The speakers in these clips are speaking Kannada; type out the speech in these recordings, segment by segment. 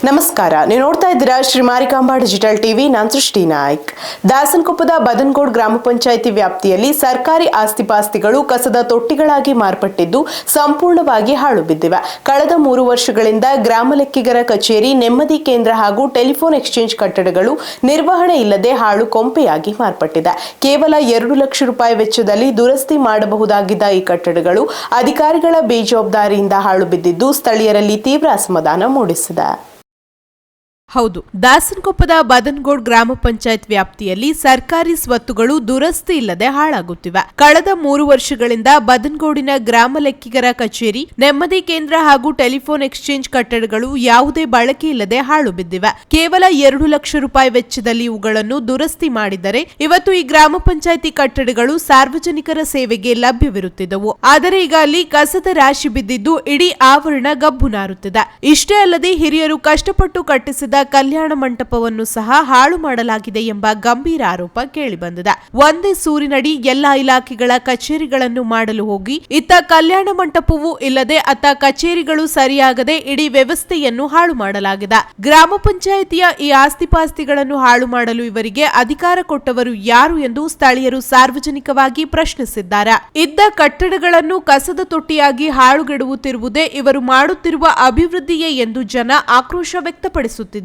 ನಮಸ್ಕಾರ, ನೀವು ನೋಡ್ತಾ ಇದ್ದೀರಾ ಶ್ರೀ ಮಾರಿಕಾಂಬಾ ಡಿಜಿಟಲ್ ಟಿವಿ. ನಾನು ಸೃಷ್ಟಿ ನಾಯ್ಕ್. ದಾಸನಕೊಪ್ಪದ ಬದನಗೋಡ್ ಗ್ರಾಮ ಪಂಚಾಯಿತಿ ವ್ಯಾಪ್ತಿಯಲ್ಲಿ ಸರ್ಕಾರಿ ಆಸ್ತಿಪಾಸ್ತಿಗಳು ಕಸದ ತೊಟ್ಟಿಗಳಾಗಿ ಮಾರ್ಪಟ್ಟಿದ್ದು ಸಂಪೂರ್ಣವಾಗಿ ಹಾಳು ಬಿದ್ದಿವೆ. ಕಳೆದ 3 ವರ್ಷಗಳಿಂದ ಗ್ರಾಮ ಲೆಕ್ಕಿಗರ ಕಚೇರಿ, ನೆಮ್ಮದಿ ಕೇಂದ್ರ ಹಾಗೂ ಟೆಲಿಫೋನ್ ಎಕ್ಸ್ಚೇಂಜ್ ಕಟ್ಟಡಗಳು ನಿರ್ವಹಣೆ ಇಲ್ಲದೆ ಹಾಳು ಕೊಂಪೆಯಾಗಿ ಮಾರ್ಪಟ್ಟಿದೆ. ಕೇವಲ 2 ಲಕ್ಷ ರೂಪಾಯಿ ವೆಚ್ಚದಲ್ಲಿ ದುರಸ್ತಿ ಮಾಡಬಹುದಾಗಿದ್ದ ಈ ಕಟ್ಟಡಗಳು ಅಧಿಕಾರಿಗಳ ಬೇಜವಾಬ್ದಾರಿಯಿಂದ ಹಾಳು ಬಿದ್ದಿದ್ದು ಸ್ಥಳೀಯರಲ್ಲಿ ತೀವ್ರ ಅಸಮಾಧಾನ ಮೂಡಿಸಿದೆ. ಹೌದು, ದಾಸನಕೊಪ್ಪದ ಬದನಗೋಡ್ ಗ್ರಾಮ ಪಂಚಾಯತ್ ವ್ಯಾಪ್ತಿಯಲ್ಲಿ ಸರ್ಕಾರಿ ಸ್ವತ್ತುಗಳು ದುರಸ್ತಿ ಇಲ್ಲದೆ ಹಾಳಾಗುತ್ತಿವೆ. ಕಳೆದ 3 ವರ್ಷಗಳಿಂದ ಬದನಗೋಡಿನ ಗ್ರಾಮ ಲೆಕ್ಕಿಗರ ಕಚೇರಿ, ನೆಮ್ಮದಿ ಕೇಂದ್ರ ಹಾಗೂ ಟೆಲಿಫೋನ್ ಎಕ್ಸ್ಚೇಂಜ್ ಕಟ್ಟಡಗಳು ಯಾವುದೇ ಬಳಕೆ ಇಲ್ಲದೆ ಹಾಳು ಬಿದ್ದಿವೆ. ಕೇವಲ 2 ಲಕ್ಷ ರೂಪಾಯಿ ವೆಚ್ಚದಲ್ಲಿ ಇವುಗಳನ್ನು ದುರಸ್ತಿ ಮಾಡಿದರೆ ಇವತ್ತು ಈ ಗ್ರಾಮ ಪಂಚಾಯಿತಿ ಕಟ್ಟಡಗಳು ಸಾರ್ವಜನಿಕರ ಸೇವೆಗೆ ಲಭ್ಯವಿರುತ್ತಿದ್ದವು. ಆದರೆ ಈಗ ಅಲ್ಲಿ ಕಸದ ರಾಶಿ ಬಿದ್ದಿದ್ದು ಇಡೀ ಆವರಣ ಗಬ್ಬು ನಾರುತ್ತಿದೆ. ಇಷ್ಟೇ ಅಲ್ಲದೆ ಹಿರಿಯರು ಕಷ್ಟಪಟ್ಟು ಕಟ್ಟಿಸಿದ ಕಲ್ಯಾಣ ಮಂಟಪವನ್ನು ಸಹ ಹಾಳು ಮಾಡಲಾಗಿದೆ ಎಂಬ ಗಂಭೀರ ಆರೋಪ ಕೇಳಿಬಂದಿದೆ. ಒಂದೇ ಸೂರಿನಡಿ ಎಲ್ಲಾ ಇಲಾಖೆಗಳ ಕಚೇರಿಗಳನ್ನು ಮಾಡಲು ಹೋಗಿ ಇತ್ತ ಕಲ್ಯಾಣ ಮಂಟಪವೂ ಇಲ್ಲದೆ ಅತ್ತ ಕಚೇರಿಗಳು ಸರಿಯಾಗದೆ ಇಡೀ ವ್ಯವಸ್ಥೆಯನ್ನು ಹಾಳು ಮಾಡಲಾಗಿದೆ. ಗ್ರಾಮ ಪಂಚಾಯಿತಿಯ ಈ ಆಸ್ತಿಪಾಸ್ತಿಗಳನ್ನು ಹಾಳು ಮಾಡಲು ಇವರಿಗೆ ಅಧಿಕಾರ ಕೊಟ್ಟವರು ಯಾರು ಎಂದು ಸ್ಥಳೀಯರು ಸಾರ್ವಜನಿಕವಾಗಿ ಪ್ರಶ್ನಿಸಿದ್ದಾರೆ. ಇದ್ದ ಕಟ್ಟಡಗಳನ್ನು ಕಸದ ತೊಟ್ಟಿಯಾಗಿ ಹಾಳುಗೆಡುವುತ್ತಿರುವುದೇ ಇವರು ಮಾಡುತ್ತಿರುವ ಅಭಿವೃದ್ಧಿಯೇ ಎಂದು ಜನ ಆಕ್ರೋಶ ವ್ಯಕ್ತಪಡಿಸುತ್ತಿದ್ದಾರೆ.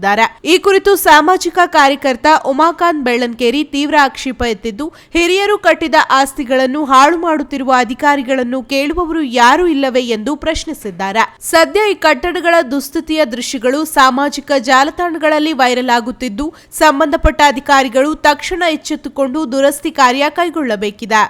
ಈ ಕುರಿತು ಸಾಮಾಜಿಕ ಕಾರ್ಯಕರ್ತ ಉಮಾಕಾಂತ್ ಬೆಳ್ಳನ್ಕೇರಿ ತೀವ್ರ ಆಕ್ಷೇಪ ಎತ್ತಿದ್ದು, ಹಿರಿಯರು ಕಟ್ಟಿದ ಆಸ್ತಿಗಳನ್ನು ಹಾಳು ಮಾಡುತ್ತಿರುವ ಅಧಿಕಾರಿಗಳನ್ನು ಕೇಳುವವರು ಯಾರೂ ಇಲ್ಲವೇ ಎಂದು ಪ್ರಶ್ನಿಸಿದ್ದಾರೆ. ಸದ್ಯ ಈ ಕಟ್ಟಡಗಳ ದುಸ್ಥಿತಿಯ ದೃಶ್ಯಗಳು ಸಾಮಾಜಿಕ ಜಾಲತಾಣಗಳಲ್ಲಿ ವೈರಲ್ ಆಗುತ್ತಿದ್ದು, ಸಂಬಂಧಪಟ್ಟ ಅಧಿಕಾರಿಗಳು ತಕ್ಷಣ ಎಚ್ಚೆತ್ತುಕೊಂಡು ದುರಸ್ತಿ ಕಾರ್ಯ ಕೈಗೊಳ್ಳಬೇಕಿದೆ.